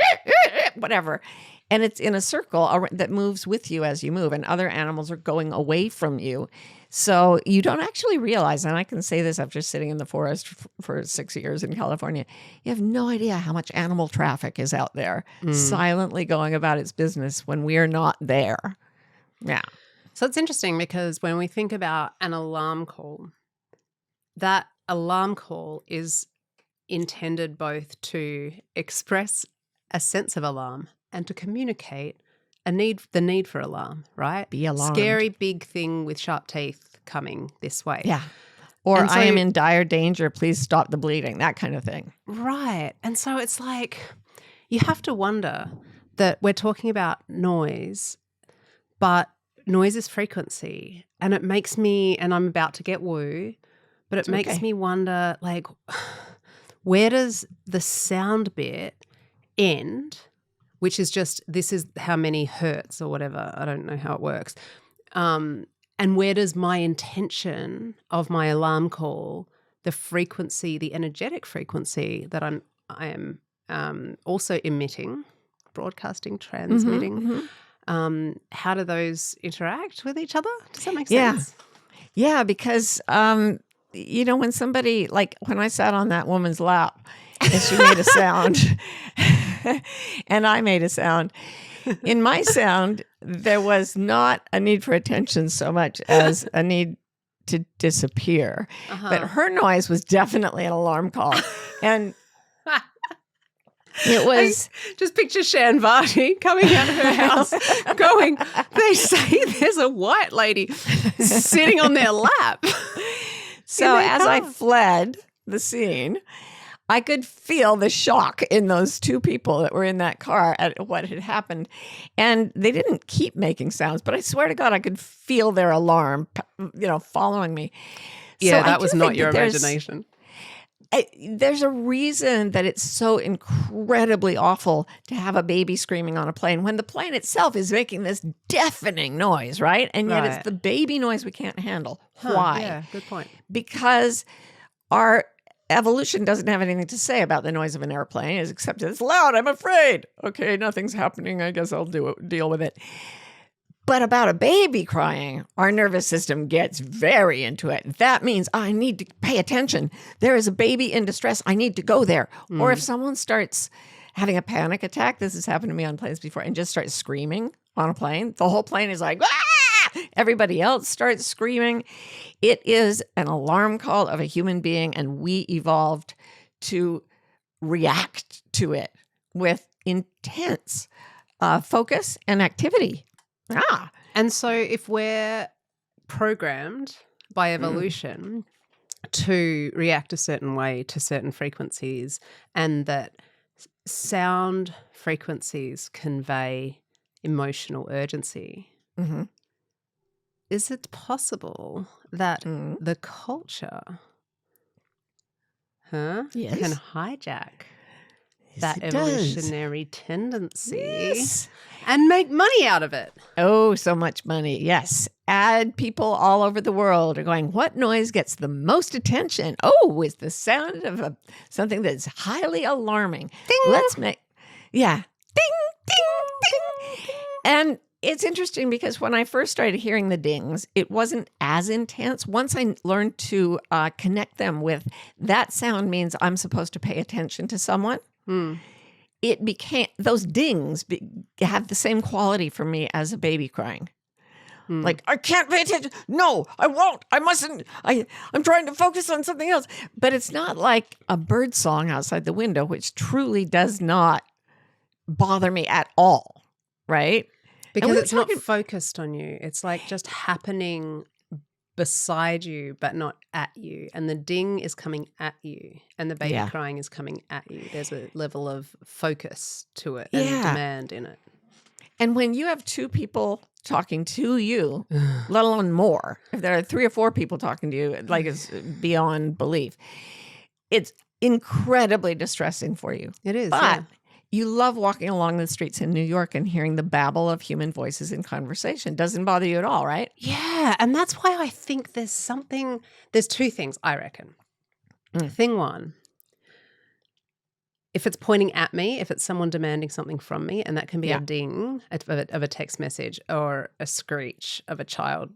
whatever. And it's in a circle that moves with you as you move, and other animals are going away from you. So you don't actually realize, and I can say this after sitting in the forest for 6 years in California, you have no idea how much animal traffic is out there silently going about its business when we're not there. Yeah. So it's interesting because when we think about an alarm call, that alarm call is intended both to express a sense of alarm and to communicate the need for alarm, right? Be alarmed. Scary big thing with sharp teeth coming this way. Yeah. Or And so- I am in dire danger, please stop the bleeding, that kind of thing. Right. And so it's like you have to wonder that we're talking about noise, but noise is frequency. And it makes me, and I'm about to get woo, but it makes me wonder, like, where does the sound bit end, which is just, this is how many hertz or whatever, I don't know how it works. And where does my intention of my alarm call, the frequency, the energetic frequency that I am also emitting, broadcasting, transmitting, how do those interact with each other? Does that make sense? Yeah, because, you know, when somebody, like when I sat on that woman's lap and she made a sound and I made a sound, in my sound, there was not a need for attention so much as a need to disappear. But her noise was definitely an alarm call. And it was... Just picture Shan Varty coming out of her house going, they say there's a white lady sitting on their lap. So as I fled the scene, I could feel the shock in those two people that were in that car at what had happened. And they didn't keep making sounds, but I swear to God, I could feel their alarm, you know, following me. Yeah, so that was not your imagination. There's a reason that it's so incredibly awful to have a baby screaming on a plane when the plane itself is making this deafening noise, right? And yet it's the baby noise we can't handle. Why? Yeah, good point. Because our evolution doesn't have anything to say about the noise of an airplane, except it's loud, I'm afraid. Okay, nothing's happening. I guess I'll deal with it. But about a baby crying, our nervous system gets very into it. That means I need to pay attention. There is a baby in distress. I need to go there. Or if someone starts having a panic attack, this has happened to me on planes before, and just starts screaming on a plane, the whole plane is like, ah! Everybody else starts screaming. It is an alarm call of a human being, and we evolved to react to it with intense focus and activity. And so if we're programmed by evolution to react a certain way to certain frequencies, and that sound frequencies convey emotional urgency, is it possible that the culture can hijack that it does. evolutionary tendency Yes. and make money out of it. Oh, so much money. Yes. And people all over the world are going, what noise gets the most attention? Oh, it's the sound of something that's highly alarming. Ding. Let's make, yeah. Ding, ding, ding. And it's interesting because when I first started hearing the dings, it wasn't as intense. Once I learned to connect them with that sound means I'm supposed to pay attention to someone. It became, those dings have the same quality for me as a baby crying. Like, I can't pay attention. No, I won't. I mustn't. I'm trying to focus on something else. But it's not like a bird song outside the window, which truly does not bother me at all. Right? Because it's not focused on you. It's like just happening beside you, but not at you. And the ding is coming at you. And the baby crying is coming at you. There's a level of focus to it and demand in it. And when you have two people talking to you, let alone more, if there are 3 or 4 people talking to you, like it's beyond belief, it's incredibly distressing for you. It is, but you love walking along the streets in New York and hearing the babble of human voices in conversation. Doesn't bother you at all, right? Yeah, and that's why I think there's 2 things, I reckon. Thing one, if it's pointing at me, if it's someone demanding something from me, and that can be a ding of a text message or a screech of a child,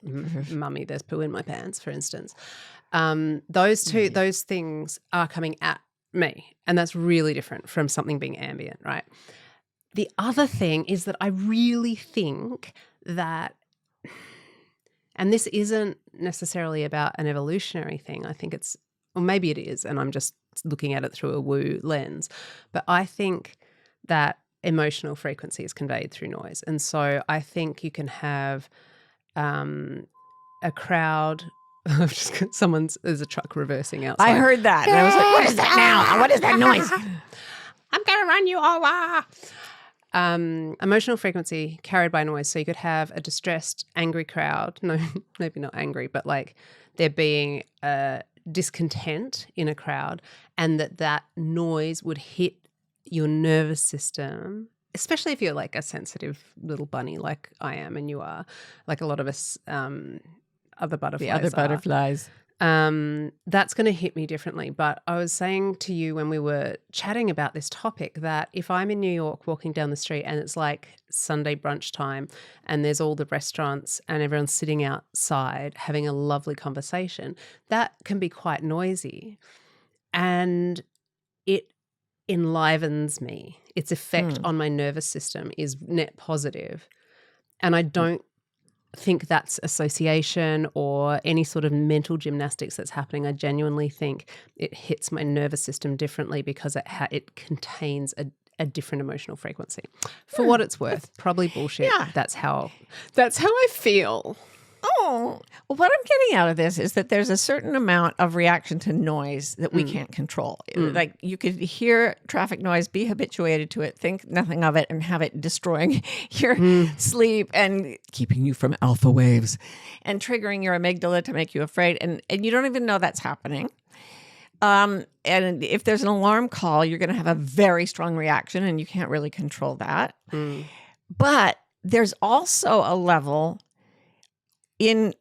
mummy, there's poo in my pants, for instance. Those things are coming at me, and that's really different from something being ambient, right? The other thing is that I really think that, and this isn't necessarily about an evolutionary thing, I think it's, or maybe it is, and I'm just looking at it through a woo lens, but I think that emotional frequency is conveyed through noise. And so I think you can have a crowd. There's a truck reversing outside. I heard that. And I was like, what is that now? What is that noise? I'm going to run you over. Emotional frequency carried by noise. So you could have a distressed, angry crowd. No, maybe not angry, but like there being discontent in a crowd, and that noise would hit your nervous system, especially if you're like a sensitive little bunny like I am and you are, like a lot of us other butterflies. That's going to hit me differently. But I was saying to you when we were chatting about this topic that if I'm in New York walking down the street and it's like Sunday brunch time and there's all the restaurants and everyone's sitting outside having a lovely conversation, that can be quite noisy. And it enlivens me. Its effect on my nervous system is net positive. And I don't think that's association or any sort of mental gymnastics that's happening. I genuinely think it hits my nervous system differently because it contains a different emotional frequency. For what it's worth, probably bullshit. Yeah. That's how I feel. Oh, well, what I'm getting out of this is that there's a certain amount of reaction to noise that we can't control. Like you could hear traffic noise, be habituated to it, think nothing of it, and have it destroying your sleep and keeping you from alpha waves and triggering your amygdala to make you afraid. And you don't even know that's happening. And if there's an alarm call, you're going to have a very strong reaction and you can't really control that. But there's also a level in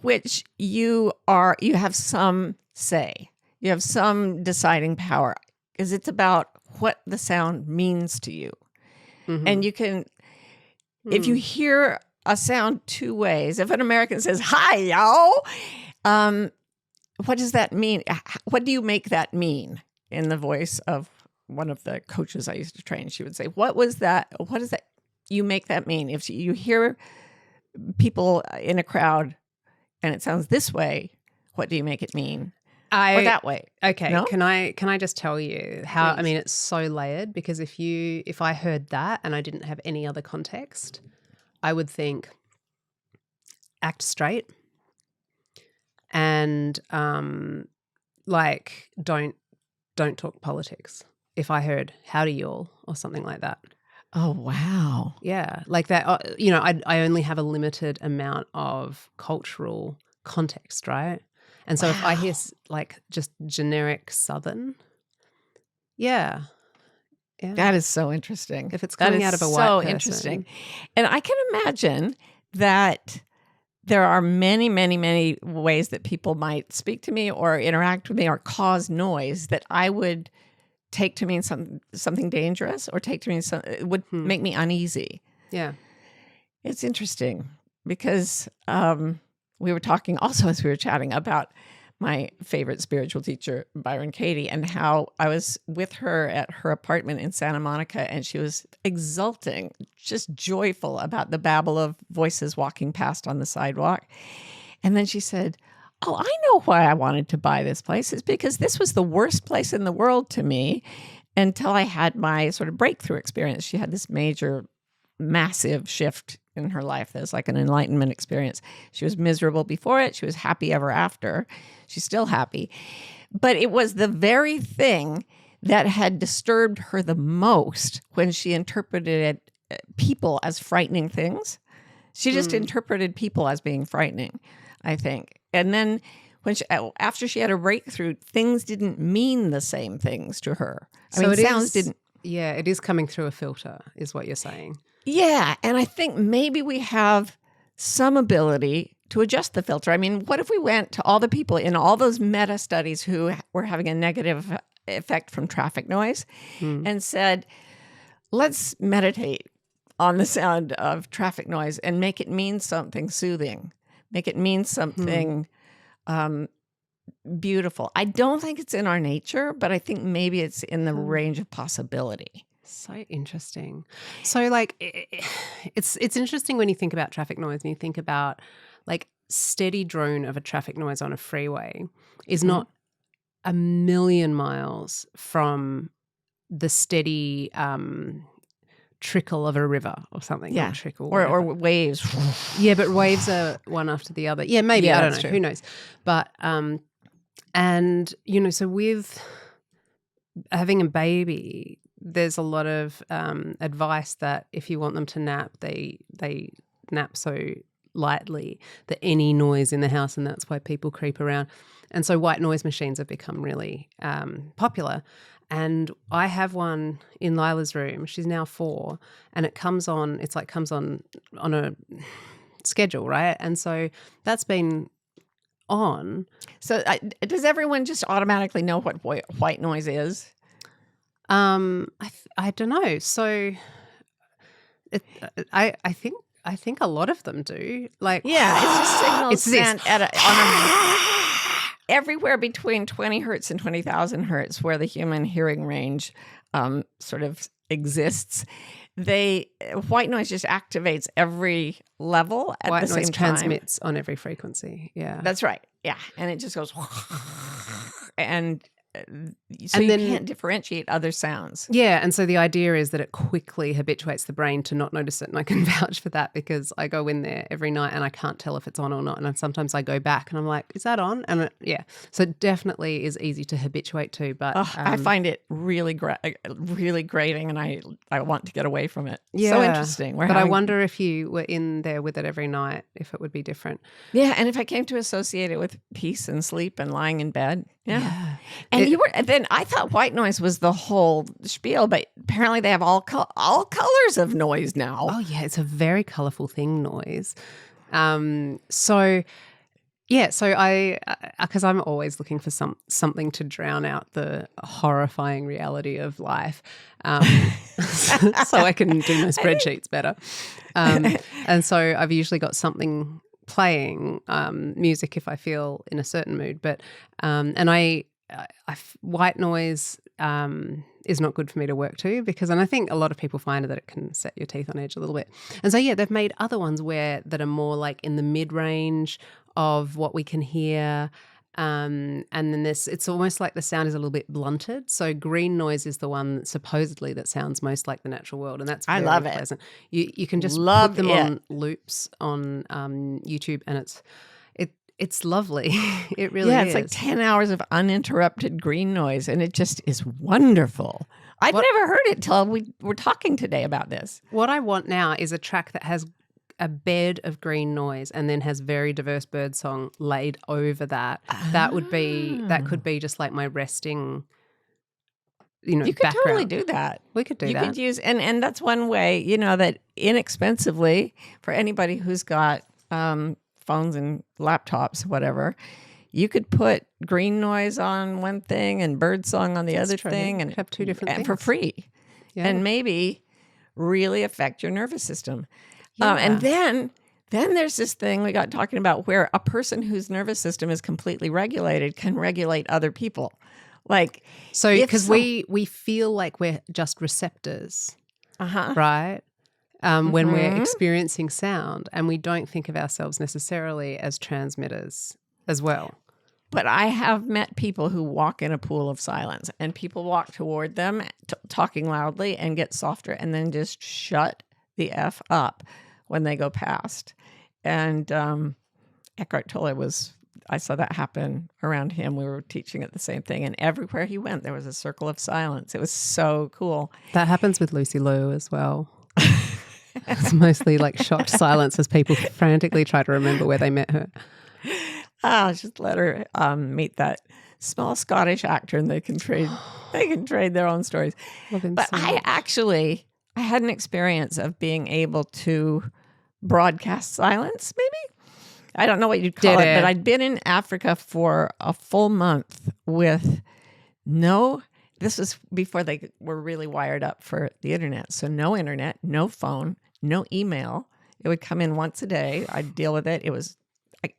which you have some say, you have some deciding power, because it's about what the sound means to you. And you can, if you hear a sound 2 ways, if an American says, "Hi, yo," what does that mean? What do you make that mean? In the voice of one of the coaches I used to train, she would say, what was that? What does that, you make that mean? If you hear people in a crowd and it sounds this way, what do you make it mean? Or that way? Okay. No? Can I just tell you how? Please. I mean, it's so layered because if I heard that and I didn't have any other context, I would think act straight and like don't talk politics. If I heard howdy y'all or something like that. Oh, wow. Yeah, like that. I only have a limited amount of cultural context, right? And so if I hear like just generic Southern, Yeah. Yeah. That is so interesting. If it's coming out of a white so person. interesting. And I can imagine that there are many, many, many ways that people might speak to me or interact with me or cause noise that I would take to mean something dangerous or take to mean it would make me uneasy. Yeah. It's interesting because we were talking also as we were chatting about my favorite spiritual teacher, Byron Katie, and how I was with her at her apartment in Santa Monica, and she was exulting, just joyful about the babble of voices walking past on the sidewalk. And then she said, "Oh, I know why I wanted to buy this place. It's because this was the worst place in the world to me until I had my sort of breakthrough experience." She had this major, massive shift in her life. That was like an enlightenment experience. She was miserable before it. She was happy ever after. She's still happy. But it was the very thing that had disturbed her the most when she interpreted people as frightening things. She just interpreted people as being frightening, I think. And then after she had a breakthrough, things didn't mean the same things to her. Sounds didn't. Yeah, it is coming through a filter, is what you're saying. Yeah, and I think maybe we have some ability to adjust the filter. I mean, what if we went to all the people in all those meta studies who were having a negative effect from traffic noise and said, let's meditate on the sound of traffic noise and make it mean something soothing, make it mean something beautiful. I don't think it's in our nature, but I think maybe it's in the range of possibility. So interesting. So like it's interesting when you think about traffic noise and you think about like steady drone of a traffic noise on a freeway is not a million miles from the steady trickle of a river or something. Yeah. Not trickle. Or waves. Yeah, but waves are one after the other. Yeah, maybe. Yeah, I don't know. that's true. Who knows? But and so with having a baby, there's a lot of advice that if you want them to nap, they nap so lightly that any noise in the house, and that's why people creep around. And so white noise machines have become really popular. And I have one in Lila's room. She's now 4, and it comes on. It's like comes on a schedule, right? And so that's been on. So does everyone just automatically know what white noise is? I don't know. So I think a lot of them do. Like, yeah, it's just signals it's this. sent everywhere between 20 hertz and 20,000 hertz, where the human hearing range sort of exists. White noise just activates every level at White the same noise time. transmits on every frequency. Yeah, That's right. Yeah, and it just goes and. So you can't differentiate other sounds. Yeah, and so the idea is that it quickly habituates the brain to not notice it, and I can vouch for that because I go in there every night and I can't tell if it's on or not, and sometimes I go back and I'm like, is that on? And so it definitely is easy to habituate to, but I find it really grating, and I want to get away from it. Yeah, so interesting. I wonder if you were in there with it every night, if it would be different. Yeah, and if I came to associate it with peace and sleep and lying in bed. Yeah. And then I thought white noise was the whole spiel, but apparently they have all colors of noise now. Oh yeah, it's a very colorful thing, noise. So I because I'm always looking for something to drown out the horrifying reality of life, so I can do my spreadsheets better. And so I've usually got something playing, music if I feel in a certain mood, but white noise is not good for me to work to and I think a lot of people find that it can set your teeth on edge a little bit. And so they've made other ones that are more like in the mid-range of what we can hear. And then it's almost like the sound is a little bit blunted. So green noise is the one supposedly that sounds most like the natural world, and that's very I love pleasant. You can just love put them it. on loops on YouTube, and it's lovely. It really is. Yeah, it's like 10 hours of uninterrupted green noise, and it just is wonderful. I'd never heard it till we were talking today about this. What I want now is a track that has a bed of green noise and then has very diverse birdsong laid over that. That could be just like my resting You could background. totally do that. We could do You that. could use, and that's one way, that inexpensively for anybody who's got phones and laptops, whatever, you could put green noise on one thing and Birdsong on the other thing, and have two different things for free, and maybe really affect your nervous system. And then there's this thing we got talking about where a person whose nervous system is completely regulated can regulate other people. Because we feel like we're just receptors, right? When we're experiencing sound, and we don't think of ourselves necessarily as transmitters as well. But I have met people who walk in a pool of silence, and people walk toward them talking loudly and get softer and then just shut the F up when they go past. And Eckhart Tolle I saw that happen around him. We were teaching at the same thing, and everywhere he went, there was a circle of silence. It was so cool. That happens with Lucy Liu as well. It's mostly like shocked silence as people frantically try to remember where they met her. Just let her meet that small Scottish actor, and they can trade their own stories. But I had an experience of being able to broadcast silence, maybe. I don't know what you'd call it, but I'd been in Africa for a full month with this was before they were really wired up for the internet. So no internet, no phone, no email. It would come in once a day. I'd deal with it.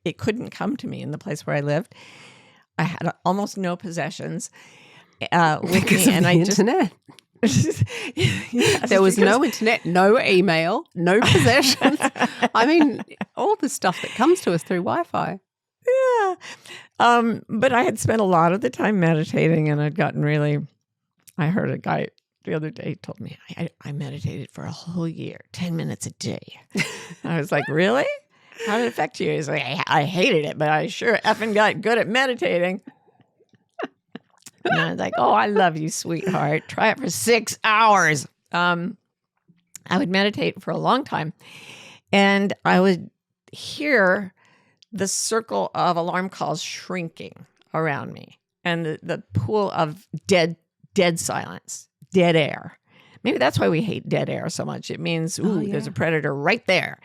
It couldn't come to me in the place where I lived. I had almost no possessions with me, and internet. There was no internet, no email, no possessions. I mean, all the stuff that comes to us through Wi-Fi. Yeah. But I had spent a lot of the time meditating, and I'd gotten I heard a guy the other day told me, I meditated for a whole year, 10 minutes a day. I was like, really? How did it affect you? He's like, I hated it, but I sure effing got good at meditating. And I was like, oh, I love you, sweetheart. Try it for 6 hours. I would meditate for a long time, and I would hear the circle of alarm calls shrinking around me, and the pool of dead silence, dead air. Maybe that's why we hate dead air so much. It means, there's a predator right there.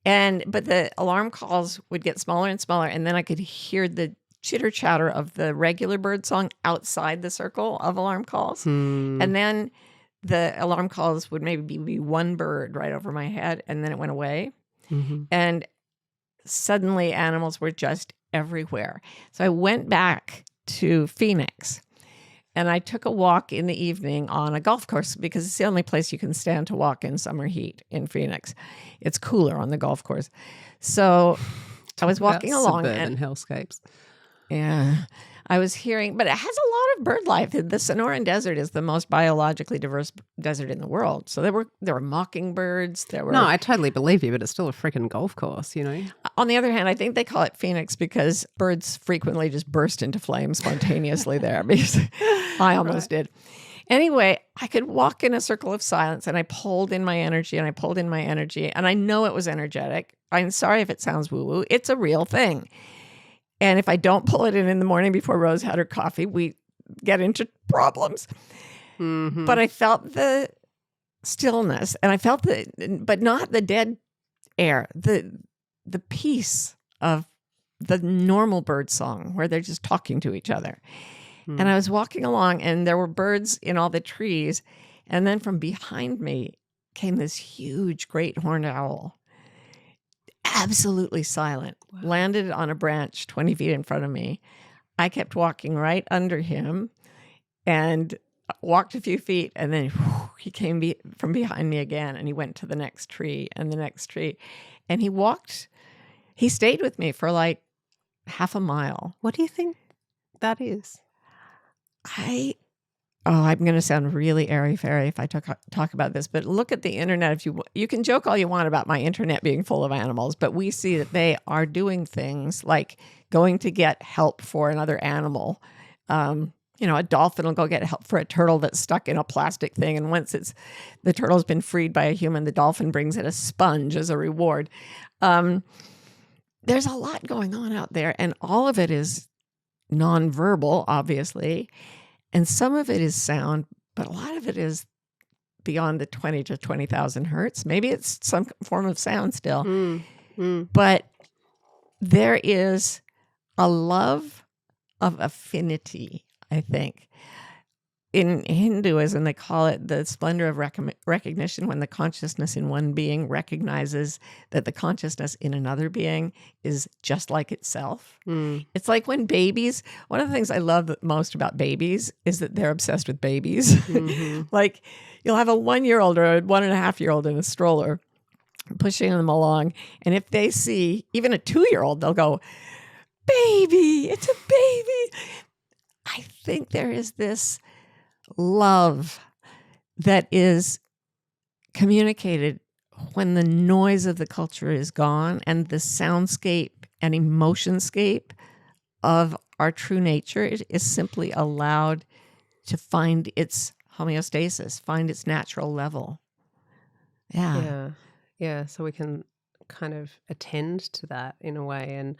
But the alarm calls would get smaller and smaller, and then I could hear the chitter chatter of the regular birdsong outside the circle of alarm calls. And then the alarm calls would maybe be one bird right over my head, and then it went away. And suddenly animals were just everywhere. So I went back to Phoenix, and I took a walk in the evening on a golf course, because it's the only place you can stand to walk in summer heat in Phoenix. It's cooler on the golf course. So I was walking along. Suburban hellscapes. Yeah. I was hearing, but it has a lot of bird life. The Sonoran Desert is the most biologically diverse desert in the world. So there were mockingbirds. No, I totally believe you, but it's still a freaking golf course, On the other hand, I think they call it Phoenix because birds frequently just burst into flame spontaneously there, because I almost did. Anyway, I could walk in a circle of silence, and I pulled in my energy, and I pulled in my energy, and I know it was energetic. I'm sorry if it sounds woo-woo. It's a real thing. And if I don't pull it in the morning before Rose had her coffee, we get into problems. But I felt the stillness, and I felt but not the dead air, the peace of the normal bird song where they're just talking to each other. And I was walking along, and there were birds in all the trees. And then from behind me came this huge great horned owl, absolutely silent, landed on a branch 20 feet in front of me. I kept walking right under him and walked a few feet, and then he came from behind me again, and he went to the next tree and the next tree. And he stayed with me for like half a mile. What do you think that is? I'm going to sound really airy-fairy if I talk about this, but look at the internet. If you can joke all you want about my internet being full of animals, but we see that they are doing things like going to get help for another animal. A dolphin will go get help for a turtle that's stuck in a plastic thing, and once the turtle's been freed by a human, the dolphin brings it a sponge as a reward. There's a lot going on out there, and all of it is nonverbal, obviously. And some of it is sound, but a lot of it is beyond the 20 to 20,000 hertz. Maybe it's some form of sound still. But there is a love of affinity, I think. In Hinduism, they call it the splendor of recognition, when the consciousness in one being recognizes that the consciousness in another being is just like itself. It's like when babies, one of the things I love most about babies is that they're obsessed with babies. Like you'll have a 1-year-old or a 1.5-year-old in a stroller pushing them along. And if they see even a 2-year-old, they'll go, baby, it's a baby. I think there is this love that is communicated when the noise of the culture is gone and the soundscape and emotionscape of our true nature is simply allowed to find its homeostasis, find its natural level. Yeah. So we can kind of attend to that in a way.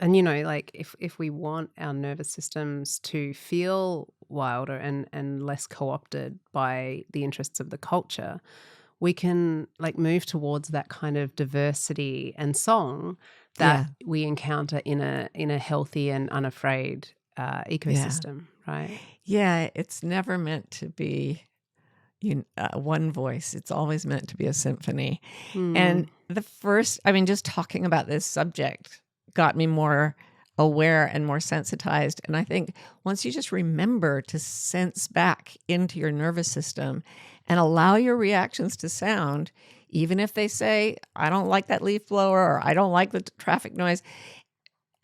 And you know, like if we want our nervous systems to feel wilder and less co-opted by the interests of the culture, we can like move towards that kind of diversity and song that we encounter in a healthy and unafraid ecosystem, right? Yeah, it's never meant to be one voice. It's always meant to be a symphony. And just talking about this subject got me more aware and more sensitized. And I think once you just remember to sense back into your nervous system and allow your reactions to sound, even if they say, I don't like that leaf blower or I don't like the traffic noise,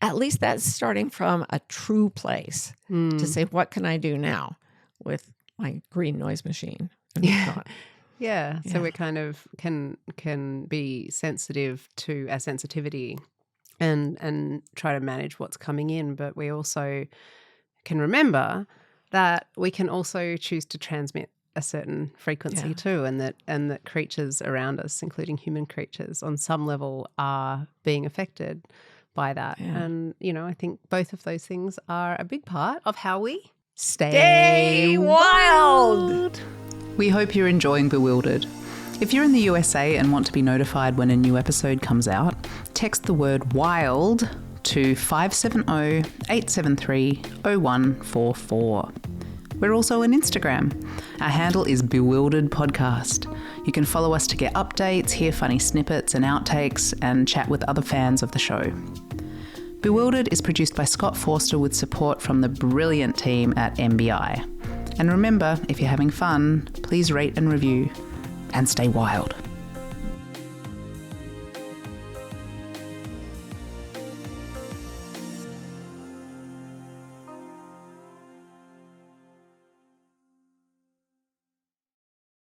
at least that's starting from a true place to say, what can I do now with my green noise machine? Yeah. So we kind of can be sensitive to our sensitivity and try to manage what's coming in, but we also can remember that we can also choose to transmit a certain frequency too, and that creatures around us, including human creatures, on some level are being affected by that. And you know, I think both of those things are a big part of how we stay wild. We hope you're enjoying Bewildered. If you're in the USA and want to be notified when a new episode comes out, text the word WILD to 570-873-0144. We're also on Instagram. Our handle is Bewildered Podcast. You can follow us to get updates, hear funny snippets and outtakes, and chat with other fans of the show. Bewildered is produced by Scott Forster with support from the brilliant team at MBI. And remember, if you're having fun, please rate and review and stay wild.